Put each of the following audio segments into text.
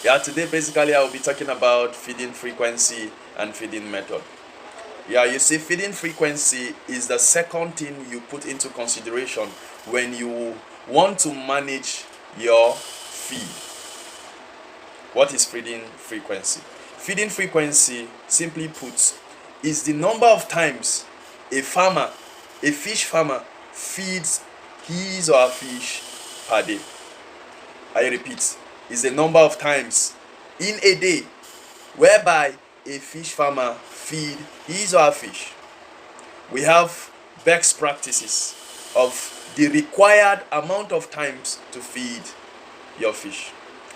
Yeah, today basically I will be talking about feeding frequency and feeding method. Yeah, you see, feeding frequency is the second thing you put into consideration when you want to manage your feed. What is feeding frequency? Feeding frequency, simply put, is the number of times a farmer, a fish farmer, feeds his or her fish per day. I repeat, is the number of times in a day whereby a fish farmer feed his or her fish. We have best practices of the required amount of times to feed your fish,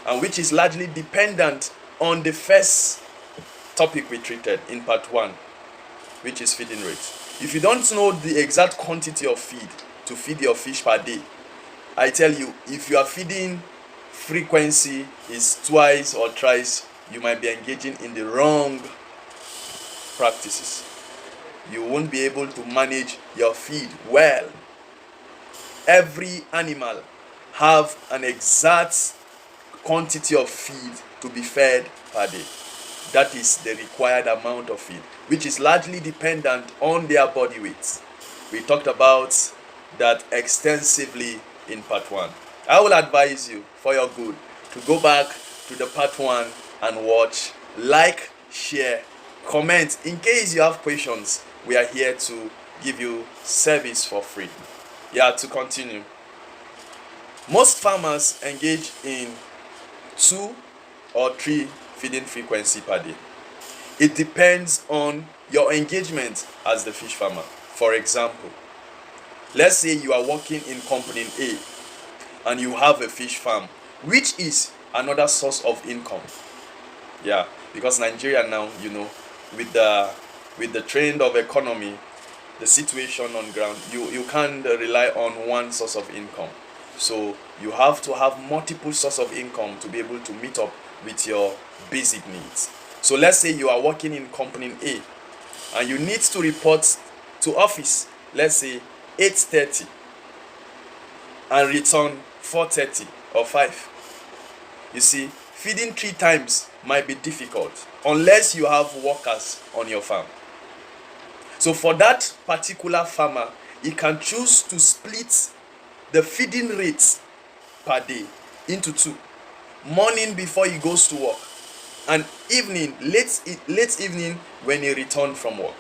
and which is largely dependent on the first topic we treated in part 1, which is feeding rate. If you don't know the exact quantity of feed to feed your fish per day, I tell you, if you are feeding frequency is twice or thrice, you might be engaging in the wrong practices. You won't be able to manage your feed well. Every animal have an exact quantity of feed to be fed per day. That is the required amount of feed, which is largely dependent on their body weight. We talked about that extensively in part 1. I will advise you, for your good, to go back to the part 1 and watch, like, share, comment. In case you have questions, we are here to give you service for free. Yeah, to continue. Most farmers engage in 2 or 3 feeding frequency per day. It depends on your engagement as the fish farmer. For example, let's say you are working in company A and you have a fish farm, which is another source of income. Yeah, because Nigeria now, with the trend of economy, the situation on ground, you can't rely on one source of income. So you have to have multiple sources of income to be able to meet up with your basic needs. So let's say you are working in company A and you need to report to office, let's say 8:30, and return 4:30 or 5. You see, feeding 3 times might be difficult unless you have workers on your farm. So for that particular farmer, he can choose to split the feeding rates per day into 2. Morning before he goes to work, and evening, late evening when he returns from work.